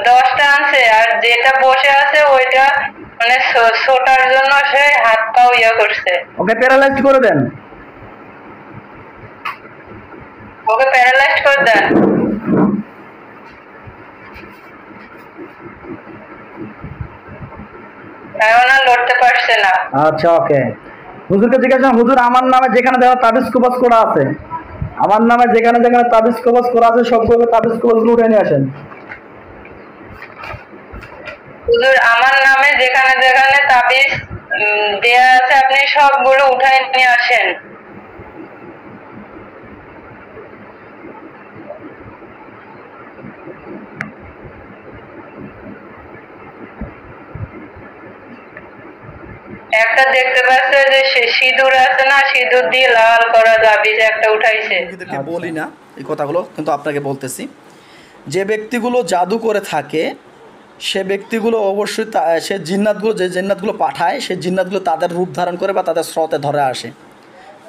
10টা আনছে, আর যেটা বসে আছে ওইটা মানে ছোটার জন্য সে হাত পাও ইয়া করছে। ওকে প্যারালাইজড করে দেন। ওকে প্যারালাইজড করে দেন। এখন আর লড়তে পারছে না। আচ্ছা ওকে, হুজুরকে জিজ্ঞাসা, হুজুর আমার নামে যেখানে দেখো তাবিজ কবজ করা আছে, আমার নামে যেখানে যেখানে তাবিজ কবজ করা আছে সবগুলো তাবিজ কবজগুলো উঠে নিয়ে আসেন। হুজুর আমার নামে যেখানে যেখানে তাবিজ দেয়া আছে আপনি সবগুলো উঠায় নিয়ে আসেন। একটা দেখতে পাচ্ছে যে সিঁদুর আছে না, সিঁদুর দিয়ে লাল করা তাবিজ একটা উঠাইছে। বলি না এই কথাগুলো, কিন্তু আপনাকে বলতেছি, যে ব্যক্তিগুলো জাদু করে থাকে সে ব্যক্তিগুলো অবশ্যই সে জিন্নাতগুলো, যে জিন্নাতগুলো পাঠায় সে জিন্নাতগুলো তাদের রূপ ধারণ করে বা তাদের স্রোতে ধরে আসে।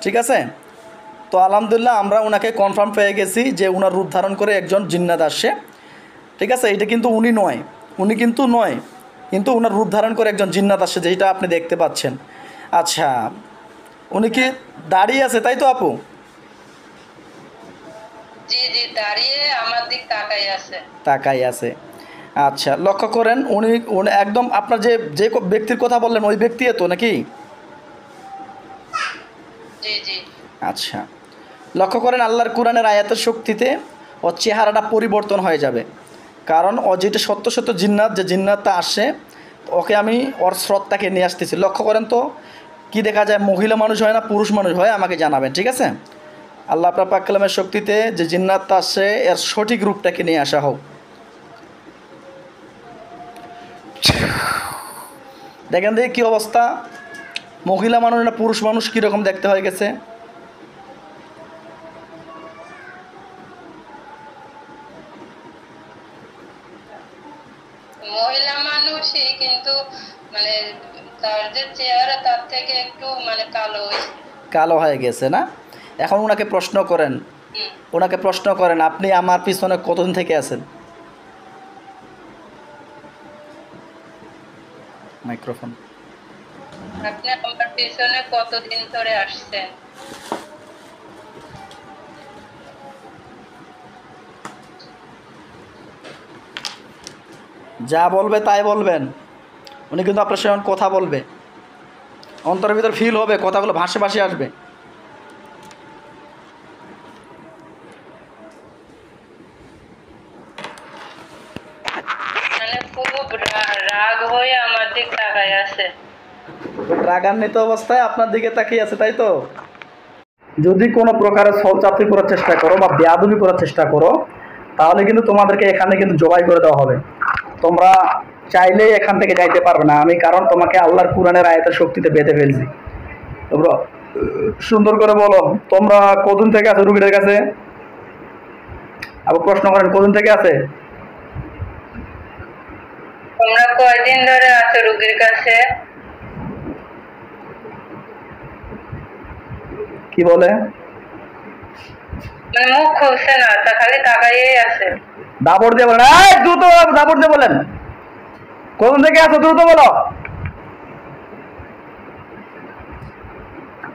ঠিক আছে, তো আলহামদুলিল্লাহ আমরা ওনাকে কনফার্ম পেয়ে গেছি যে ওনার রূপ ধারণ করে একজন জিন্নাত আসছে। ঠিক আছে, এটা কিন্তু উনি নয়, উনি কিন্তু নয়, কিন্তু ওনার রূপ ধারণ করে একজন জিন্নাত আসছে, যেটা আপনি দেখতে পাচ্ছেন। আচ্ছা, উনি কি দাঁড়িয়ে আছে তাই তো আপু? জি জি, দাঁড়িয়ে আমার দিক তাকাই আছে। তাকাই আছে। আচ্ছা, লক্ষ্য করেন উনি উনি একদম আপনার যে যে ব্যক্তির কথা বললেন ওই ব্যক্তি তো নাকি? জি জি। আচ্ছা, লক্ষ্য করেন আল্লাহর কোরআনের আয়াতের শক্তিতে ওর চেহারাটা পরিবর্তন হয়ে যাবে, কারণ ও যেটা সত্য সত্য জিন্নাত, যে জিন্নাতটা আসে ওকে আমি ওর স্রোতটাকে নিয়ে আসতেছি। লক্ষ্য করেন তো কি দেখা যায়, মহিলা মানুষ হয় না পুরুষ মানুষ হয়, আমাকে জানাবেন। ঠিক আছে, আল্লাহ আপনার পাক কালামের শক্তিতে যে জিন্নাতটা আসে এর সঠিক রূপটাকে নিয়ে আসা হোক। দেখেন দেখি কী অবস্থা, মহিলা মানুষ না পুরুষ মানুষ কীরকম দেখতে হয়ে গেছে। মহিলা মানুষই, কিন্তু মানে তার যে চেহারা তার থেকে একটু মানে কালো হয়েছে। কালো হয়ে গেছে না? এখন ওনাকে প্রশ্ন করেন, ওনাকে প্রশ্ন করেন আপনি আমার পিছনে কতদিন থেকে আছেন? মাইক্রোফোন। আপনি আমার পিছনে কতদিন ধরে আসছেন? যা বলবে তাই বলবেন, উনি কিন্তু আপনার সঙ্গে কথা বলবে, অন্তরের ভিতর ফিল হবে, কথাগুলো ভাসে ভাসে আসবে। মানে খুব রাগ হয়ে আমার দিক তাকাই আছে। রাগান্বিত অবস্থায় আপনার দিকে তাকিয়ে আছে তাই তো? যদি কোনো প্রকারের ছলচাতুরি করার চেষ্টা করো বা বেয়াদবি করার চেষ্টা করো তাহলে কিন্তু তোমাদেরকে এখানে কিন্তু জবাই করে দেওয়া হবে। তোমরা চাইলেই এখান থেকে যাইতে পারবে না আমি, কারণ তোমাকে আল্লাহর কুরআনের আয়াতের শক্তিতে বেঁধে ফেলছি। তোমরা সুন্দর করে বলো, তোমরা কতদিন থেকে আছো রুগীদের কাছে? আবার প্রশ্ন করেন কতদিন থেকে আছে? তোমরা কয়দিন ধরে আছো রোগীর কাছে? কি বলে? মানে মুখ খুলছে না, তা খালি তাকাইয়েই আছে। দাবড় দিয়ে বলেন, এই দ্রুত দাবড় দিয়ে বলেন কতদিন থেকে আছো, দ্রুত বলো।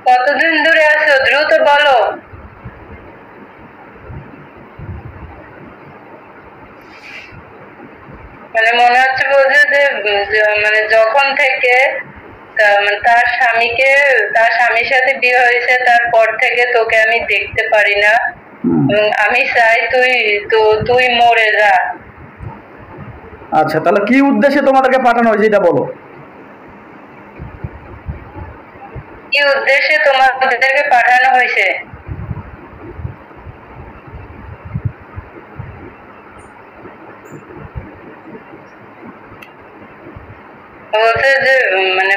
কতদিন ধরে আছো দ্রুত বলো। মানে মনে হচ্ছে বলছে যে মানে যখন থেকে মানে তার স্বামীর সাথে বিয়ে হয়েছে তারপর থেকে তোকে আমি দেখতে পারি না, এবং আমি চাই তুই মরে যা। আচ্ছা, তাহলে কি উদ্দেশ্যে তোমাদেরকে পাঠানো হয়েছে এটা বলো। কি উদ্দেশ্যে তোমাদেরকে পাঠানো হয়েছে? বলছে যে মানে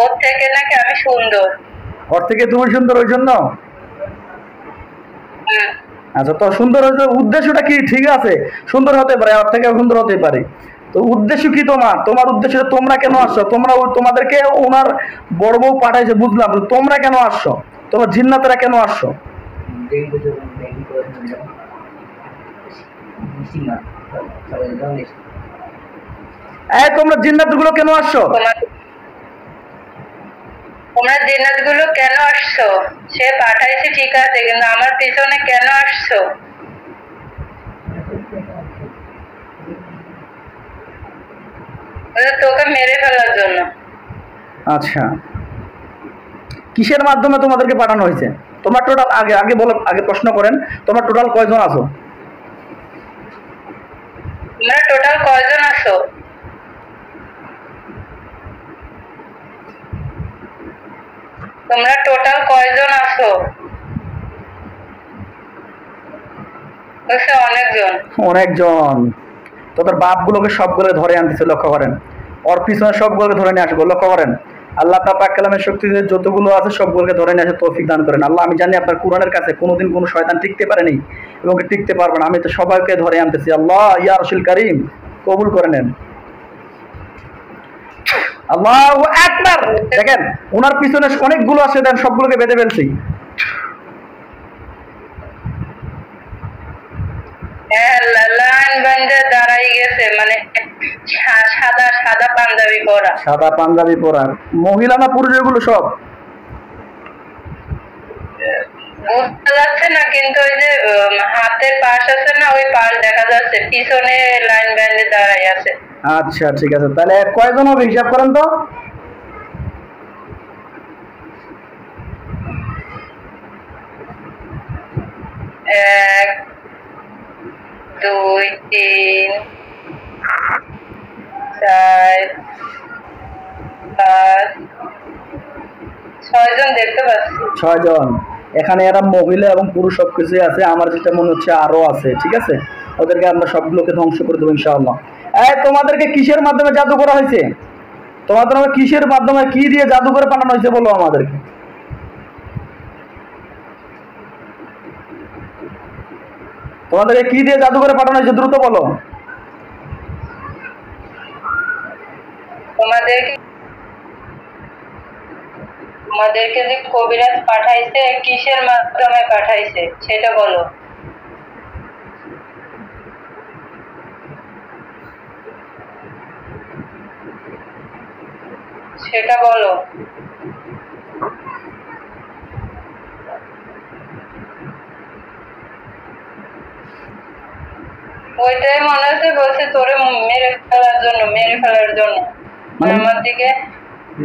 ওর থেকে নাকি আমি সুন্দর। ওর থেকে তুমি সুন্দর ওই জন্য? আচ্ছা, তো সুন্দর হতে উদ্দেশ্যটা কি? ঠিক আছে, সুন্দর হতে পারে, ওর থেকে সুন্দর হতে পারে, তো উদ্দেশ্য কি তোমার? তোমার উদ্দেশ্য তোমরা কেন আসছো? তোমরা তোমাদেরকে ওনার বড় বউ পাঠাইছে বুঝলাম, তোমরা কেন আসছো? তোমার জিন্নাতেরা কেন আসছো? এই তোমরা জিন্নাতগুলো কেন আসছো? তোমরা জিন্নাতগুলো কেন আসছো? সে পাঠাইছে ঠিক আছে, কিন্তু আমার পিছনে কেন আসছো? তোকে মেরে ফেলার জন্য। আচ্ছা, কিসের মাধ্যমে তোমাদেরকে পাঠানো হয়েছে? তোমরা টোটাল আগে আগে বলো, আগে প্রশ্ন করেন, তোমরা টোটাল কয়জন আছো? তোমরা টোটাল কয়জন আছো? তোমরা টোটাল কয়জন আছো? বলছে অনেকজন। অনেকজন। তোদের বাপগুলোকে সবগুলো ধরে আনতেছে, লক্ষ্য করেন। ওর পিছনে সবগুলোকে ধরে নিয়ে আসবো, লক্ষ্য করেন। আল্লাহ আপনার পাক কালামের শক্তিতে যতগুলো আছে সবগুলোকে ধরে নিয়ে আসে তৌফিক দান করেন আল্লাহ। আমি জানি আপনার কোরআনের কাছে কোনোদিন কোনো শয়তান টিকতে পারেনি এবং টিকতে পারবে না। আমি তো সবাইকে ধরে আনতেছি। আল্লাহ ইয়া রাসূল কারীম কবুল করে নেন। আল্লাহু আকবার। দেখেন ওনার পিছনে অনেকগুলো আছে, দেন সবগুলোকে বেঁধে ফেলছি। লাইন বান্ধে দাঁড়াই গেছে, মানে সাদা সাদা পাঞ্জাবি পরা। সাদা পাঞ্জাবি পরা মহিলা না পুরুষ এগুলো সব? বুঝতে যাচ্ছে না, কিন্তু ওই যে হাতের পাশ আছে না, ওই পাশ দেখা যাচ্ছে, পিছনে লাইন বান্ধে দাঁড়াই আছে। আচ্ছা ঠিক আছে, তাহলে কয়জন হবে হিসাব করেন তো। 1 2 3 4 5 6 জন দেখতে পাচ্ছি। 6 জন। এখানে এরা মহিলা এবং পুরুষ সবকিছুই আছে। আমার যেটা মনে হচ্ছে আরো আছে, ঠিক আছে। ওদেরকে আমরা সবগুলোকে ধ্বংস করে দেবো ইনশাআল্লাহ। তোমাদেরকে কিসের মাধ্যমে জাদু করা হয়েছে? তোমাদের কিসের মাধ্যমে, কি দিয়ে জাদু করে পাঠানো হয়েছে বলো আমাদেরকে। তোমাদেরকে কি দিয়ে জাদু করে পাঠানো হয়েছে দ্রুত বলো। তোমাদেরকে যে কবিরাজ পাঠাইছে, কিসের মাধ্যমে পাঠাইছে সেটা বলো। সেটা বলো। ওইটাই মনে হচ্ছে বলছে তোরে মেরে ফেলার জন্য আমার দিকে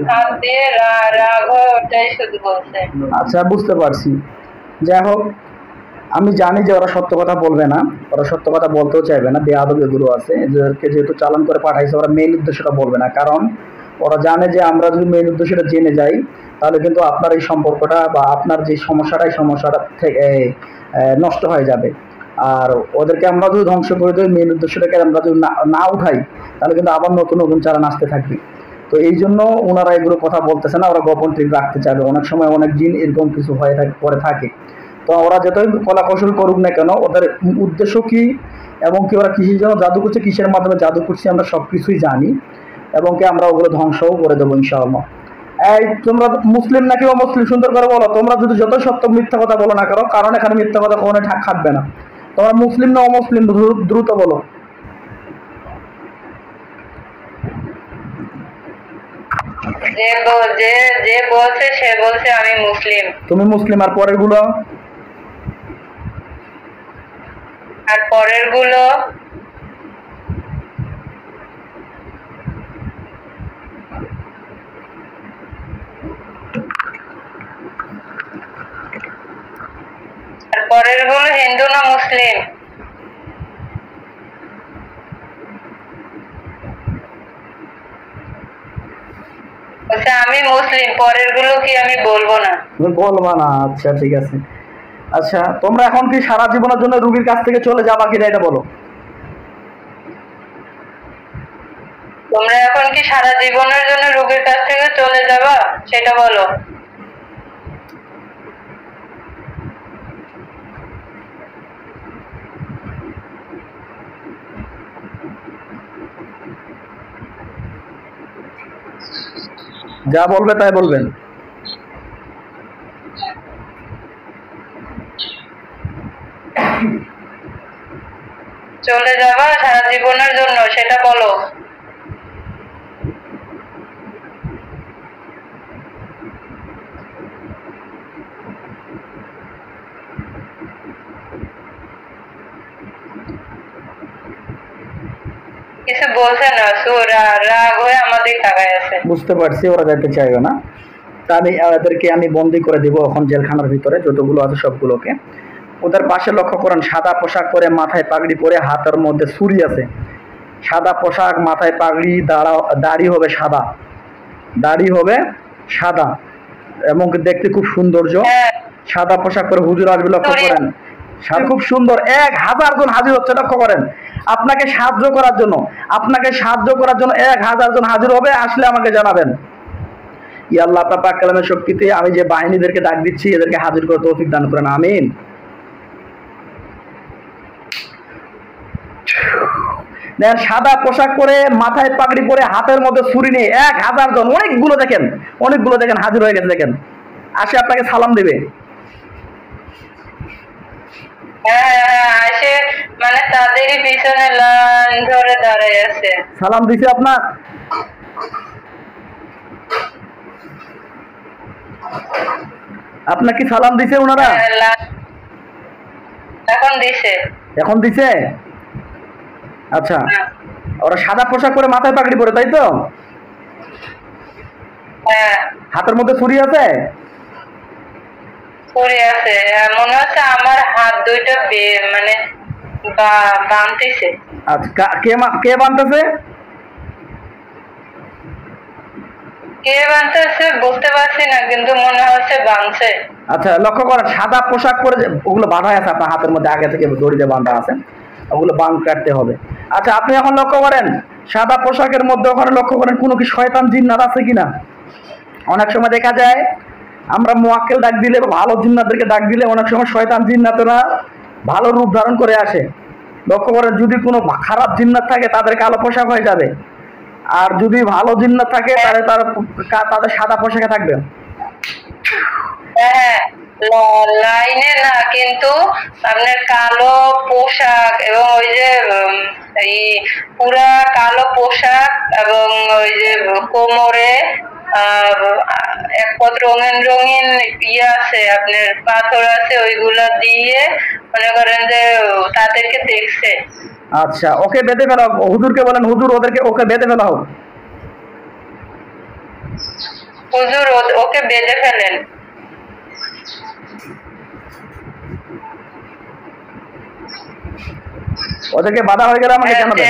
হাত দিয়ে রাগ হয়ে ওটাই শুধু বলছে। আচ্ছা বুঝতে পারছি। যাই হোক, আমি জানি যে ওরা সত্য কথা বলবে না, ওরা সত্য কথা বলতেও চাইবে না। বেয়াদব এগুলো আছে, এদেরকে যেহেতু চালান করে পাঠাইছে, ওরা মেইন উদ্দেশ্যটা বলবে না। কারণ ওরা জানে যে আমরা যদি মেইন উদ্দেশ্যটা জেনে যাই তাহলে কিন্তু আপনার এই সম্পর্কটা বা আপনার যে সমস্যাটা, এই সমস্যাটা থেকে নষ্ট হয়ে যাবে। আর ওদেরকে আমরা যদি ধ্বংস করে দিই, মেইন উদ্দেশ্যটাকে আমরা যদি না উঠাই, তাহলে কিন্তু আবার নতুন নতুন চালান আসতে থাকবে। তো এই জন্য ওনারা এগুলো কথা বলতেছে না, ওরা গোপন ট্রিক রাখতে চাইবে। অনেক সময় অনেক জিন এরকম কিছু হয়ে পরে থাকে। তো ওরা যতই কলা কৌশল করুক না কেন, ওদের উদ্দেশ্য কি এবং কি ওরা কিসের জন্য জাদু করছে, কিসের মাধ্যমে জাদু করছে, আমরা সব কিছুই জানি এবং কি আমরা ওগুলো ধ্বংসও করে দেবো ইনশাআল্লাহ। তোমরা মুসলিম নাকি অমুসলিম সুন্দর করে বলো। তোমরা যদি যতই সত্য মিথ্যা কথা বলো না কেন, কারণ এখানে মিথ্যা কথা কখনো ঠাক খাটবে না। তোমরা মুসলিম না অমুসলিম দ্রুত বলো। যে বলছে সে বলছে আমি মুসলিম। তুমি মুসলিম। আর পরের গুলো? আর পরের গুলো হিন্দু না মুসলিম? বলছে আমি মুসলিম, পরের গুলো কি আমি বলবো না। বলবা না? আচ্ছা ঠিক আছে। আচ্ছা তোমরা এখন কি সারা জীবনের জন্য রুগীর কাছ থেকে চলে যাবা কিনা এটা বলো। তোমরা এখন কি সারা জীবনের জন্য রোগীর কাছ থেকে চলে যাবা সেটা বলো। যা বলবে তাই বলবেন। চলে যাবা সারা জীবনের জন্য, সেটা বলো। কিছু বলছে না, রাগ হয়ে আমাদের তাকায় আছে। বুঝতে পারছি ওরা যেতে চাইবে না। তা আমি বন্দি করে দিব এখন জেলখানার ভিতরে যতগুলো আছে সবগুলোকে। ওদের পাশে লক্ষ্য করেন, সাদা পোশাক পরে, মাথায় পাগড়ি পরে, হাতের মধ্যে ছুরি আছে। সাদা পোশাক, মাথায় পাগড়ি, দাড়ি হবে সাদা, দাড়ি হবে সাদা এবং দেখতে খুব সৌন্দর্য। সাদা পোশাক পরে হুজুর আসবে, লক্ষ্য করেন। খুব সুন্দর, 1000 জন হাজির হচ্ছে, লক্ষ্য করেন। আপনাকে সাহায্য করার জন্য 1000 জন হাজির হবে। আসলে আমাকে জানাবেন। ইয়া আল্লাহ, আপনার পাক কালামের শক্তিতে আমি যে বাহিনীদেরকে ডাক দিচ্ছি এদেরকে হাজির করে তৌফিক দান করেন, আমিন। দেখেন সাদা পোশাক পরে, মাথায় পাগড়ি পরে, হাতের মধ্যে ছুরি নিয়ে 1000 জন, অনেকগুলো দেখেন হাজির হয়ে গেছে। দেখেন আসে আপনাকে সালাম দেবে। আসে মানে তাদেরই পিছনে লাইন ধরে দাঁড়িয়ে আছে। সালাম দিছে আপনার? আপনার কি সালাম দিছে ওনারা? এখন দিছে। আচ্ছা, ওরা সাদা পোশাক পরে, মাথায় পাগড়ি পরে, তাই তো? হাতের মধ্যে ছুরি আছে? ছুরি আছে, মনে হচ্ছে আমার হাত দুইটা মানে বাঁধতেছে। আচ্ছা, কে বাঁধতেছে? কে বাঁধতেছে বুঝতে পারছি না, কিন্তু মনে হচ্ছে বাঁধছে। আচ্ছা, লক্ষ্য করেন সাদা পোশাক পরে ওগুলো বাঁধা আছে আপনার হাতের মধ্যে, আগে থেকে দড়িতে বাঁধা আছে, ওগুলো বাঁধ কাটতে হবে। আচ্ছা, আপনি এখন লক্ষ্য করেন সাদা পোশাকের মধ্যে ওখানে লক্ষ্য করেন কোনো কি শয়তান জিন্নাত আছে কিনা। অনেক সময় দেখা যায় আমরা মুয়াক্কেল ডাক দিলে বা ভালো জিন্নাতদেরকে ডাক দিলে অনেক সময় শয়তান জিন্নাতরা ভালো রূপ ধারণ করে আসে। লক্ষ্য করেন যদি কোনো খারাপ জিন্নাত থাকে তাদের কালো পোশাক হয়ে যাবে, আর যদি ভালো জিন্নাত থাকে তাহলে তাদের সাদা পোশাকে থাকবে। লাইনে না, কিন্তু আপনার কালো পোশাক এবং ওই যে পুরা কালো পোশাক এবং ওই যে কোমরে এক রঙিন রঙিন আছে, আপনার পাথর আছে, ওইগুলা দিয়ে মনে করেন যে তাদেরকে দেখছে। আচ্ছা, ওকে বেঁধে ফেলা হোক। হুজুরকে বলেন, হুজুর ওকে বেঁধে ফেলা হোক। হুজুর ওকে বেঁধে ফেলেন। ওদেরকে বাধা হয়ে গেলে আমাকে জানাবেন।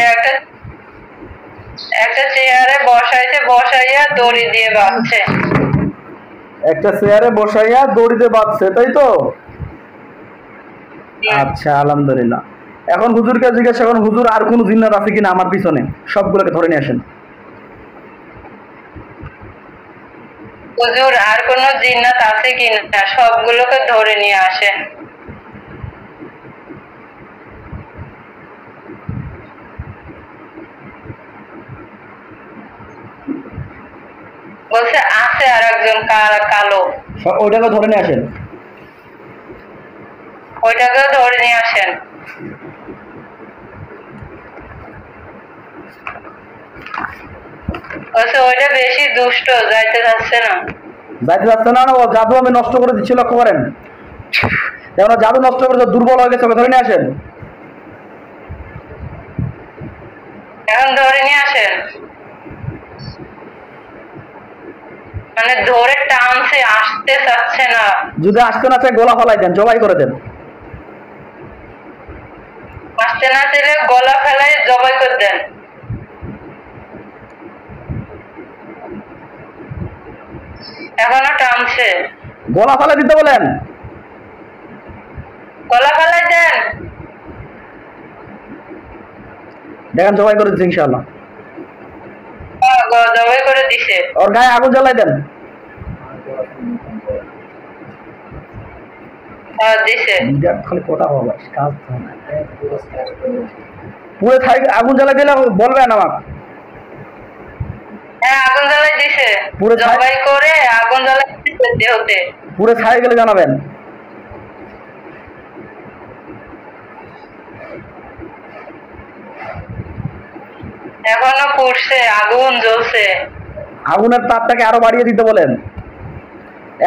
একটা চেয়ারে বসাইয়া দড়ি দিয়ে বাঁধছে। একটা চেয়ারে বসাইয়া দড়ি দিয়ে বাঁধছে, তাই তো? আচ্ছা, আলহামদুলিল্লাহ। এখন হুজুরকে জিজ্ঞাসা করুন, হুজুর আর কোনো জিন্নাত আছে কিনা আমার পিছনে, সবগুলোকে ধরে নিয়ে আসেন। হুজুর আর কোন জিন্নাত আছে কিনা সবগুলোকে ধরে নিয়ে আসেন। বলছে আছে আর একজন কালো, ওইটাকে ধরে নিয়ে আসেন। ওইটাকে ধরে নিয়ে আসেন। ওইটা বেশি দুষ্ট, যাইতে যাচ্ছে না। ও জাদু আমি নষ্ট করে দিচ্ছি, লক্ষ্য করেন। যেমন জাদু নষ্ট করে দুর্বল হয়ে গেছে, ধরে নিয়ে আসেন। এখন ধরে নিয়ে আসেন, মানে ধরে টানছে, আসতে চাচ্ছে না। যদি আসতে না চায় গলা ফেলাই দেন, জবাই করে দেন। আসতে না চাইলে গলা ফেলাই জবাই করে দেন। এখনো টানছে, গলা ফেলাই দিতে বলেন। গলা ফেলাই দেন। দেখেন জবাই করে দিচ্ছে ইনশাআল্লাহ। জবাই করে দিছে। ওর গায়ে আগুন জ্বালাই দেন। দিছে। খালি কথা বলবে, কাজ না। পুরো থাই আগুন জ্বালাই দিলে বলবেন আমাকে। হ্যাঁ, আগুন জ্বালাই দিছে। পুরো জবাই করে আগুন জ্বালাই দিছে দেহতে। পুরো ছাই গেলে জানাবেন। এখনো পুড়ছে, আগুন জ্বলছে। আগুনের তাপটাকে আরো বাড়িয়ে দিতে বলেন,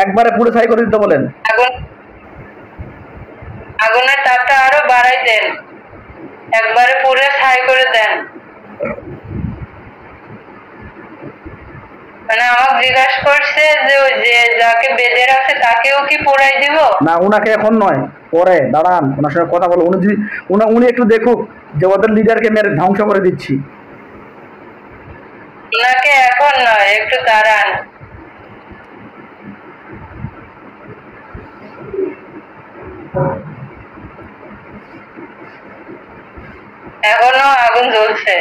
একবারে পুড়ে ছাই করে দিতে বলেন। আগুন আগুনের তাপটা আরো বাড়াই দেন, একবারে পুড়ে ছাই করে দেন। মানে আমাকে জিজ্ঞাসা করছে যে ওই যে যাকে বেঁধে রাখছে তাকেও কি পোড়াই দিব? না, উনাকে এখন নয়, পরে দাঁড়ান, ওনার সঙ্গে কথা বলো। উনি যদি উনি একটু দেখুক যে ওদের লিডারকে মেরে ধ্বংস করে দিচ্ছি। ওনাকে এখন নয়, একটু দাঁড়ান। এখনো আগুন জ্বলছে।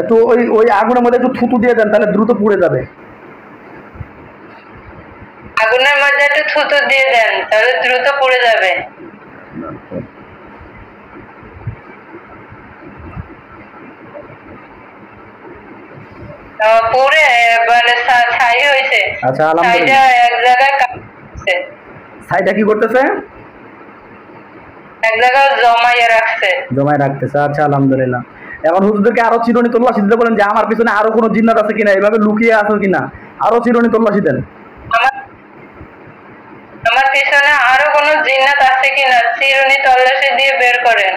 একটু ওই ওই আগুনের মধ্যে একটু থুতু দিয়ে দেন, তাহলে দ্রুত পুড়ে যাবে। আগুনের মধ্যে একটু থুতু দিয়ে দেন, তাহলে দ্রুত পুড়ে যাবে। পুড়ে মানে ছাই হয়েছে। আচ্ছা, ছাইটা আলহামদুলিল্লাহ। এক জায়গায় কাটছে, ছাইটা কি করতেছে? এক জায়গায় জমাইয়ে রাখছে। জমায় রাখতেছে। আচ্ছা, আলহামদুলিল্লাহ। এখন হুজুরদেরকে আরো চিরুনি তল্লাশি দিতে বলেন যে আমার পিছনে আরো কোনো জিন্নাত আছে কিনা, এভাবে লুকিয়ে আছে কিনা, আরো চিরুনি তল্লাশি দেন। আমার আমার পিছনে আরো কোনো জিন্নাত আছে কিনা চিরুনি তল্লাশি দিয়ে বের করেন।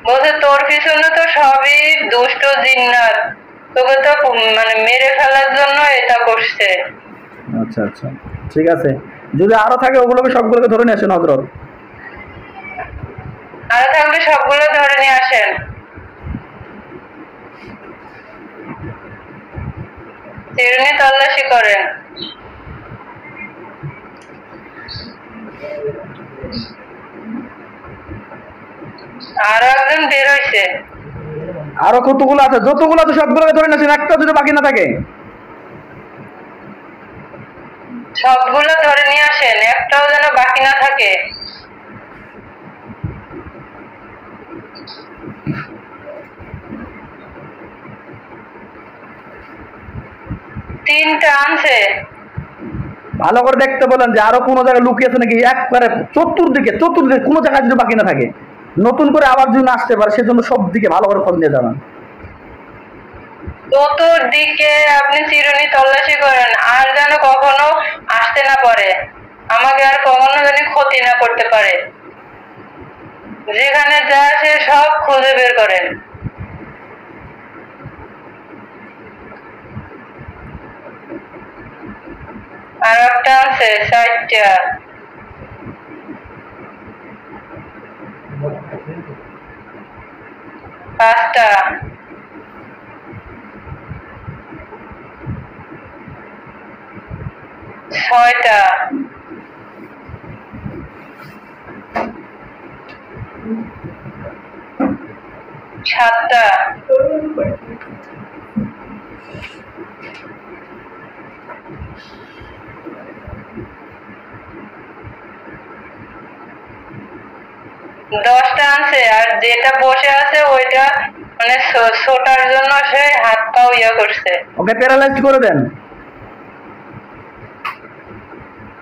বলছে তোর পিছনে তো সবই দুষ্ট জিন্নাত, তোকে তো মানে মেরে ফেলার জন্য এটা করছে। আচ্ছা আচ্ছা, ঠিক আছে। যদি আরো থাকে ওগুলোকে সবগুলোকে ধরে নিয়ে আসেন হযরত। আরো থাকলে সবগুলো ধরে নিয়ে আসেন। চিরুনি তল্লাশি করেন। আরো একজন বের হয়েছে। আরো কতগুলো আছে, যতগুলো আছে সবগুলোকে ধরে নিয়ে আসেন, একটা যদি বাকি না থাকে। সবগুলো ধরে নিয়ে আসেন, একটাও যেন বাকি না থাকে। তিনটা আনছে। ভালো করে দেখতে বলেন যে আরো কোনো জায়গায় লুকিয়ে আছে নাকি, একবারে চতুর্দিকে কোনো জায়গায় যদি বাকি না থাকে। নতুন করে আবার যদি না আসতে পারে সেজন্য সব দিকে ভালো করে খোঁজ নিয়ে জানান। চতুর্দিকে আপনি চিরুনি তল্লাশি করেন, আর যেন কখনো আসতে না পারে, আমাকে আর কখনো যেন ক্ষতি না করতে পারে। যেখানে যা আছে সব খুঁজে বের করেন। আর একটা আছে 4টা। 5টা। 6টা। 7টা। 10টা আনছে। আর যেটা বসে আছে ওইটা মানে ছোটার জন্য সে হাত পাও ইয়া করছে। ওকে প্যারালাইজ করে দেন।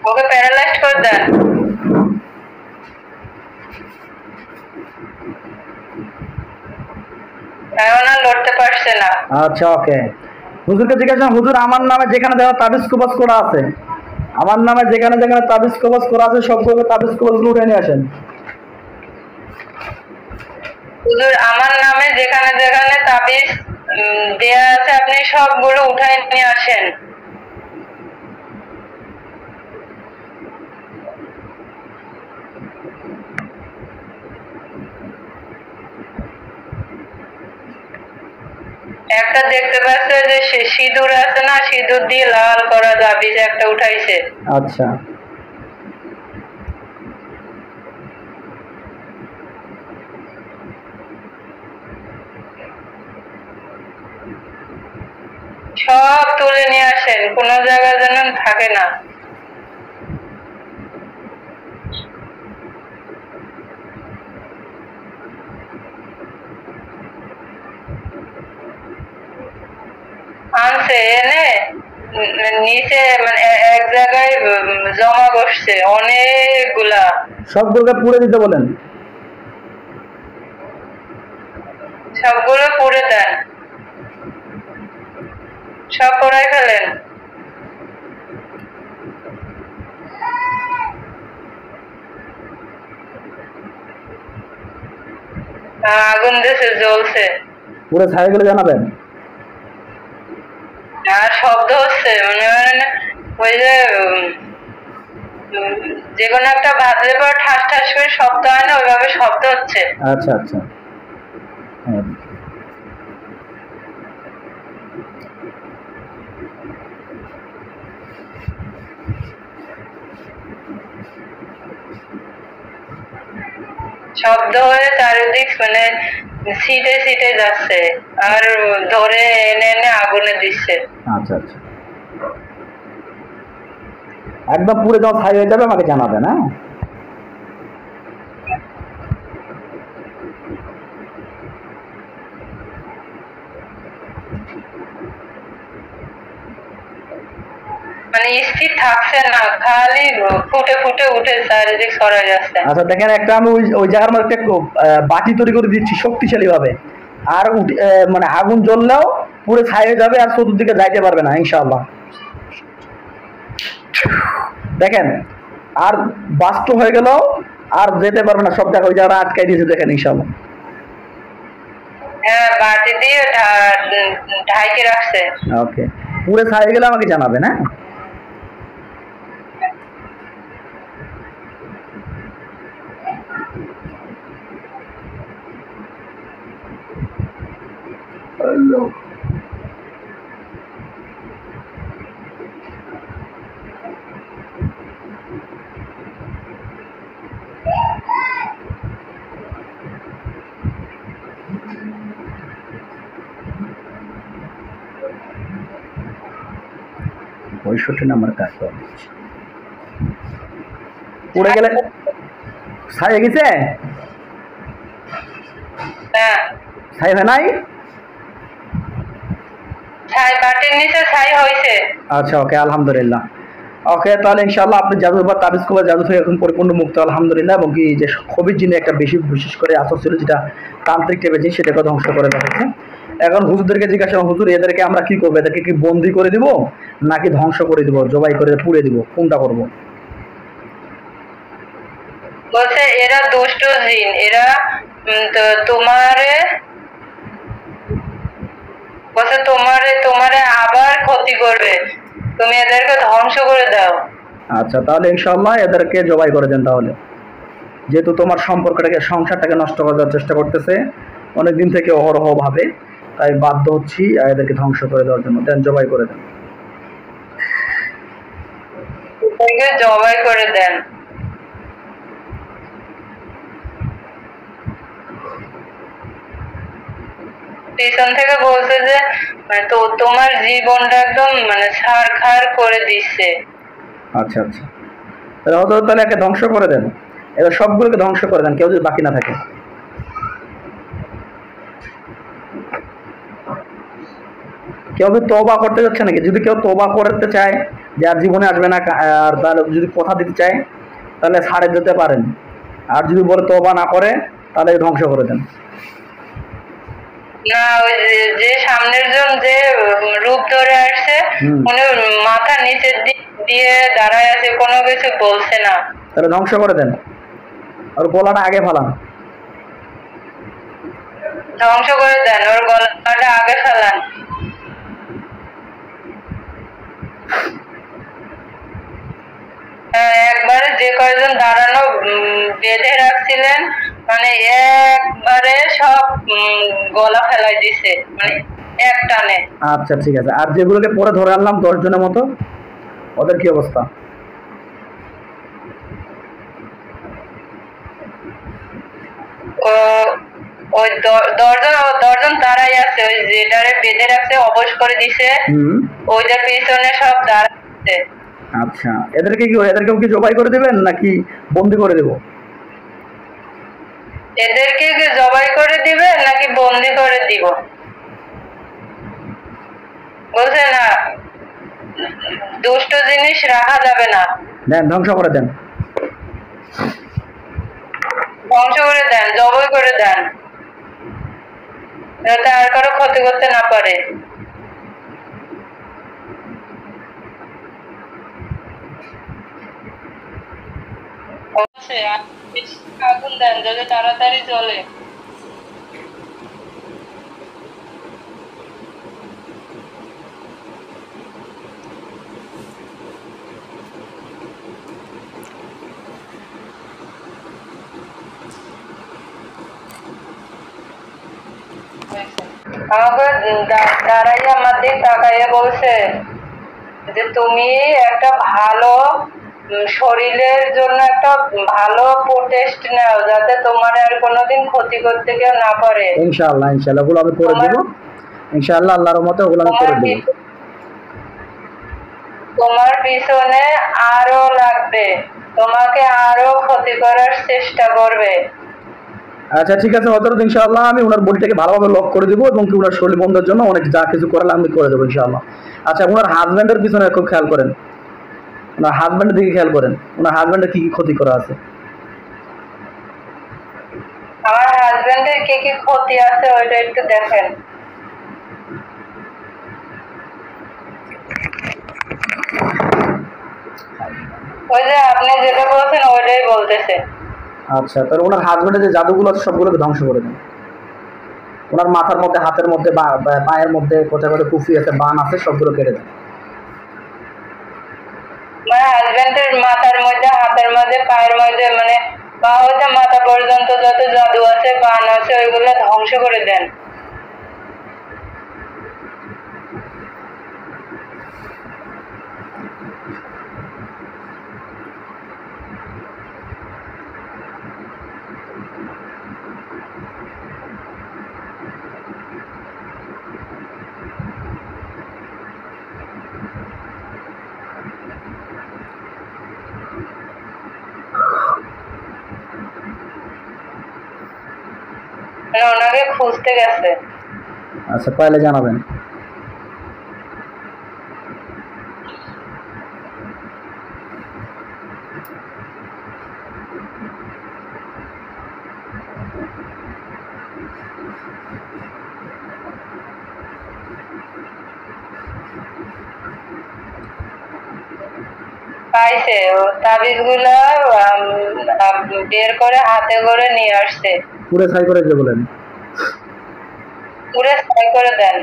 ওকে প্যারালাইজ করে দেন। এখন আর লড়তে পারছে না। আচ্ছা, ওকে। হুজুরকে জিজ্ঞাসা, হুজুর আমার নামে যেখানে দেখা তাবিজ কবজ করা আছে, আমার নামে যেখানে যেখানে তাবিজ কবজ করা আছে সবগুলো তাবিজ কবজগুলো উঠে নিয়ে আসেন। হুজুর আমার নামে যেখানে যেখানে তাবিজ দেয়া আছে আপনি সবগুলো উঠায় নিয়ে আসেন। একটা দেখতে পাচ্ছে যে সিঁদুর আছে না, সিঁদুর দিয়ে লাল করা তাবিজ একটা উঠাইছে। আচ্ছা, সব তুলে নিয়ে আসেন, কোনো জায়গায় যেন থাকে না। আনছে এনে নিচে মানে এক জায়গায় জমা বসছে অনেকগুলা। সবগুলোকে পুড়ে দিতে বলেন। সবগুলো পুড়ে দেন, সব পোড়ায় ফেলেন। আগুন দিছে, জ্বলছে। পুরো ছাই গেলে জানাবেন। আর শব্দ হচ্ছে মানে ওই যে যে কোনো একটা ভাজলে পর ঠাস ঠাস করে শব্দ হয় না, ওইভাবে শব্দ হচ্ছে। আচ্ছা আচ্ছা, হ্যাঁ। শব্দ হয়ে চারিদিক মানে ছিটে ছিটে যাচ্ছে, আর ধরে এনে এনে আগুনে দিচ্ছে। আচ্ছা আচ্ছা, একদম পুরো যখন ছাই হয়ে যাবে আমাকে জানাবেন। হ্যাঁ, মানে স্থির থাকছে না, খালি ফুটে ফুটে উঠে চারিদিক ছড়া যাচ্ছে। আচ্ছা দেখেন, একটা আমি ওই জায়গার মধ্যে একটা বাটি তৈরি করে দিচ্ছি শক্তিশালী ভাবে, আর মানে আগুন জ্বললেও পুরো ছাই হয়ে যাবে, আর চতুর্দিকে যাইতে পারবে না ইনশাআল্লাহ। দেখেন, আর বাস্ত হয়ে গেল, আর যেতে পারবে না, সব জায়গায় ওই জায়গায় আটকাই দিয়েছে দেখেন ইনশাআল্লাহ। হ্যাঁ, বাটি দিয়ে ঢাইকে রাখছে। ওকে, পুরো ছাই হয়ে গেলে আমাকে জানাবেন। হ্যাঁ, পঁয়ষট্টি নাম্বার কাজ করে পড়ে গেলে ছাই হয়ে গেছে। হ্যাঁ, ছাই হয় নাই। ছাই বাটির নিচে ছাই হয়েছে। আচ্ছা, ওকে, আলহামদুলিল্লাহ। ওকে, তাহলে ইনশাআল্লাহ আপনি জাদু বা তাবিজ কবর জাদু থেকে এখন পরিপূর্ণ মুক্ত আলহামদুলিল্লাহ। এবং কি যে খবির জিনে একটা বিশেষ করে আসর ছিল, যেটা তান্ত্রিক টেপে জিনিস, সেটাকে ধ্বংস করে দেখাচ্ছে। এখন হুজুরদেরকে জিজ্ঞাসা, হুজুর এদেরকে আমরা কি করবো? এদেরকে কি বন্দি করে দিব, নাকি ধ্বংস করে দিব, জবাই করে পুড়ে দিব, কোনটা করবো? বলছে এরা দুষ্ট জিন, এরা তোমারে বলছে তোমারে তোমারে আবার ক্ষতি করবে, তুমি এদেরকে ধ্বংস করে দাও। আচ্ছা, তাহলে ইনশাআল্লাহ এদেরকে জবাই করে দেন। তাহলে যেহেতু তোমার সম্পর্কটাকে, সংসারটাকে নষ্ট করার চেষ্টা করতেছে অনেকদিন থেকে অহরহ ভাবে, তাই বাধ্য হচ্ছি এদেরকে ধ্বংস করে দেওয়ার জন্য। দেন, জবাই করে দেন। এদেরকে জবাই করে দেন। পিছন থেকে বলছে যে তো তোমার জীবনটা একদম মানে ছারখার করে দিচ্ছে। আচ্ছা আচ্ছা, তাহলে হয়তো তাহলে একে ধ্বংস করে দেন, এবার সবগুলোকে ধ্বংস করে দেন, কেউ যদি বাকি না থাকে। কেউ কি তওবা করতে যাচ্ছে নাকি? যদি কেউ তওবা করতে চায় যে আর জীবনে আসবে না, আর তাহলে যদি কথা দিতে চায় তাহলে ছাড়ে দিতে পারেন, আর যদি বলে তওবা না করে তাহলে ধ্বংস করে দেন। না, ওই যে সামনের জন যে রূপ ধরে আসছে, উনি মাথা নিচের দিক দিয়ে দাঁড়ায় আছে, কোনো কিছু বলছে না। তাহলে ধ্বংস করে দেন, আর গলাটা আগে ফালান। ধ্বংস করে দেন, ওর গলাটা আগে ফেলান। একবারে যে কয়জন দাঁড়ানো বেঁধে রাখছিলেন, মানে একবারে সব গলা ফেলাই দিছে, মানে এক টানে। আচ্ছা ঠিক আছে, আর যেগুলোকে পরে ধরে আনলাম 10 জনের মতো, ওদের কি অবস্থা? ওই দশজন দাঁড়াই আছে, ওই যেটারে বেঁধে রাখছে অবশ করে দিছে, ওইটার পিছনে সব দাঁড়াচ্ছে। আচ্ছা, এদেরকেও কি জবাই করে দেবেন নাকি বন্দি করে দেব? এদেরকে কি জবাই করে দিবে নাকি বন্দি করে দিব? বলছে না, দুষ্ট জিনিস রাখা যাবে না। দেন, ধ্বংস করে দেন। ধ্বংস করে দেন, জবাই করে দেন, যাতে আর কারো ক্ষতি করতে না পারে। আগুন দেন যাতে তাড়াতাড়ি জ্বলে। আমাকে দাঁড়াইয়া আমার দিকে তাকাইয়া বলছে যে তুমি একটা ভালো শরীরের জন্য একটা ভালো প্রোটেস্ট নাও, যাতে তোমার আর কোনোদিন ক্ষতি করতে কেউ না পারে। ইনশাআল্লাহ ইনশাআল্লাহ ওগুলো আমি করে দেব। ইনশাআল্লাহ আল্লাহর রহমতে ওগুলো আমি করে দেব। তোমার পিছনে আরো লাগবে, তোমাকে আরো ক্ষতি করার চেষ্টা করবে। আচ্ছা ঠিক আছে হযরত, ইনশাআল্লাহ আমি ওনার বডিটাকে ভালোভাবে লক করে দেবো এবং কি ওনার শরীর বন্ধের জন্য অনেক যা কিছু করালে আমি করে দেবো ইনশাআল্লাহ। আচ্ছা ওনার হাজব্যান্ডের পিছনে খুব খেয়াল করেন, ওনার হাজব্যান্ডের দিকে খেয়াল করেন, ওনার হাজব্যান্ডের কি কি ক্ষতি করা আছে। আমার হাজবেন্ডের কি কি ক্ষতি আছে ওইটা একটু দেখেন। ওই যে আপনি যেটা বলছেন ওইটাই বলতেছে। আচ্ছা তাহলে ওনার হাজব্যান্ডের যে জাদুগুলো আছে সবগুলোকে ধ্বংস করে দেন। ওনার মাথার মধ্যে, হাতের মধ্যে, পায়ের মধ্যে কোথায় কোথায় কুফি আছে, বান আছে, সবগুলো কেটে দেন। আমার হাজবেন্ডের মাথার মধ্যে, হাতের মধ্যে, পায়ের মধ্যে, মানে পা হইতে মাথা পর্যন্ত যত জাদু আছে, বান আছে, ওইগুলো ধ্বংস করে দেন। ওনাকে খুঁজতে গেছে। আচ্ছা পাইলে জানাবেন। পাইছে, ও তাবিজ গুলা বের করে হাতে করে নিয়ে আসছে। পুরো ছাই করে দিয়ে বলেন। পুরো ছাই করে দেন।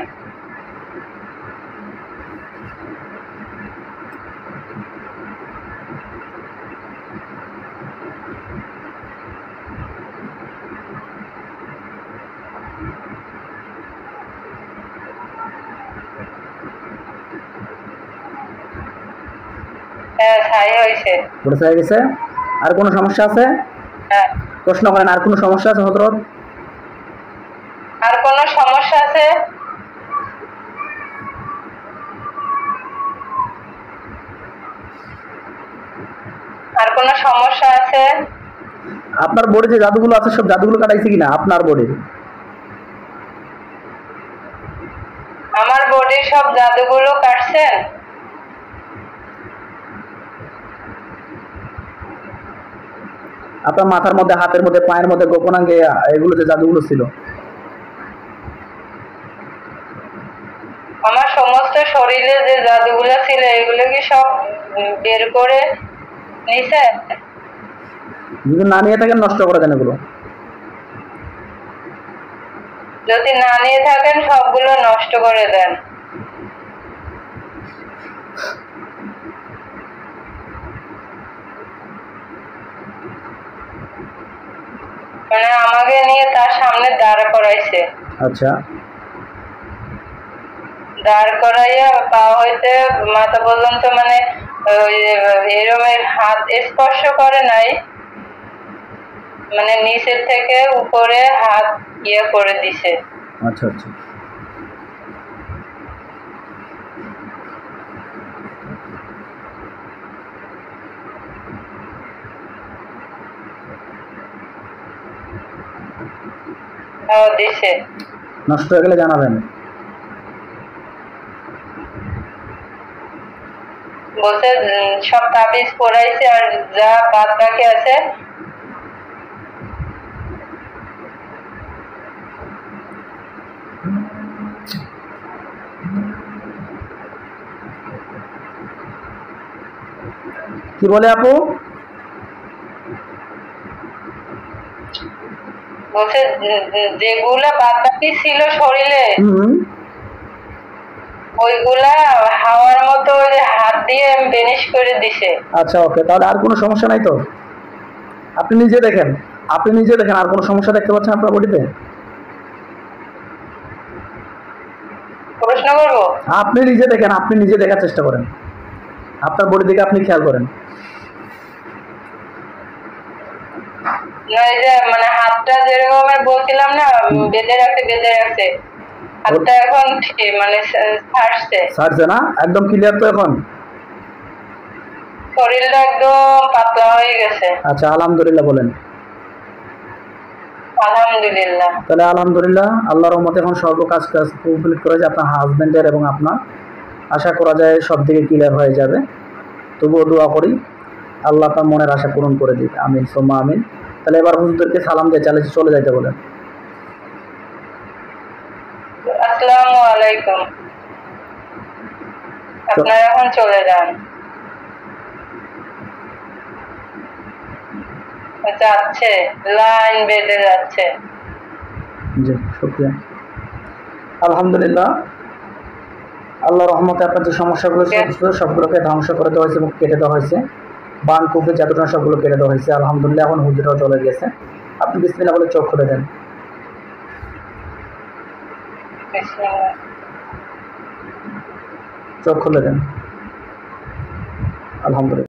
হ্যাঁ ছাই হয়েছে। পুরো ছাই গেছে। আর কোনো সমস্যা আছে? হ্যাঁ। প্রশ্ন করেন, আর কোনো সমস্যা আছে হযরত? আর কোনো সমস্যা আছে? আর কোনো সমস্যা আছে? আপনার বডি যে জাদুগুলো আছে সব জাদুগুলো কাটাইছে কিনা আপনার বডি? আমার বডি সব জাদুগুলো কাটছেন? আপনার মাথার মধ্যে, হাতের মধ্যে, পায়ের মধ্যে, গোপনাঙ্গে এগুলো যে জাদুগুলো ছিল। আমার সমস্ত শরীরে যে জাদুগুলো ছিল এগুলো কি সব বের করে নিছে? যদি না নিয়ে থাকেন নষ্ট করে দেন এগুলো। যদি না নিয়ে থাকেন সবগুলো নষ্ট করে দেন। মানে আমাকে নিয়ে তার সামনে দাঁড় করাইছে। আচ্ছা দাঁড় করাইয়া পা হইতে মাথা পর্যন্ত, মানে এরমের হাত স্পর্শ করে নাই, মানে নিচের থেকে উপরে হাত ইয়ে করে দিছে। আচ্ছা আচ্ছা দিছে। নষ্ট হয়ে গেলে জানাবেন। বলছে সব তাবিজ পড়াইছে, আর যা বাদ বাকি আছে কি বলে আপু? বলছে যেগুলা বাদ বাকি ছিল শরীরে ওইগুলা হাওয়ার মতো ওই যে হাত দিয়ে বেনিশ করে দিছে। আচ্ছা ওকে, তাহলে আর কোনো সমস্যা নাই তো? আপনি নিজে দেখেন, আর কোনো সমস্যা দেখতে পাচ্ছেন আপনার বডিতে? প্রশ্ন করবো? আপনি নিজে দেখেন, আপনি নিজে দেখার চেষ্টা করেন, আপনার বডি দিকে আপনি খেয়াল করেন। না, এই যে মানে হাতটা যেরকম বলছিলাম না বেঁধে রাখছে হাতটা এখন মানে ছাড়ছে না? একদম ক্লিয়ার তো এখন? শরীরটা একদম পাতলা হয়ে গেছে। আচ্ছা আলহামদুলিল্লাহ বলেন। আলহামদুলিল্লাহ। তাহলে আলহামদুলিল্লাহ, আল্লাহর রহমতে এখন সর্ব কাজ কমপ্লিট করা যায় আপনার হাজবেন্ডের এবং আপনার, আশা করা যায় সব দিকে ক্লিয়ার হয়ে যাবে। তবুও দোয়া করি আল্লাহ তার মনের আশা পূরণ করে দিক, আমিন সোম্মা আমিন। তাহলে এবার হুজুরদেরকে সালাম দিয়ে চলে যাইতে বলেন। আসসালামু আলাইকুম। আপনারা এখন চলে যান। যাচ্ছে, লাইন বেঁধে যাচ্ছে। জি শুকরিয়া। আলহামদুলিল্লাহ, আল্লাহ রহমতে আপনার যে সমস্যাগুলো ছিল সবগুলোকে ধ্বংস করে দেওয়া হয়েছে এবং কেটে দেওয়া হয়েছে। বান কুপে যাদুটা সবগুলো কেটে দেওয়া হয়েছে আলহামদুলিল্লাহ। এখন হুজুরাও চলে গেছে। আপনি বিসমিল্লাহ বলে চোখ খুলে দেন। চোখ খুলে দেন। আলহামদুলিল্লাহ।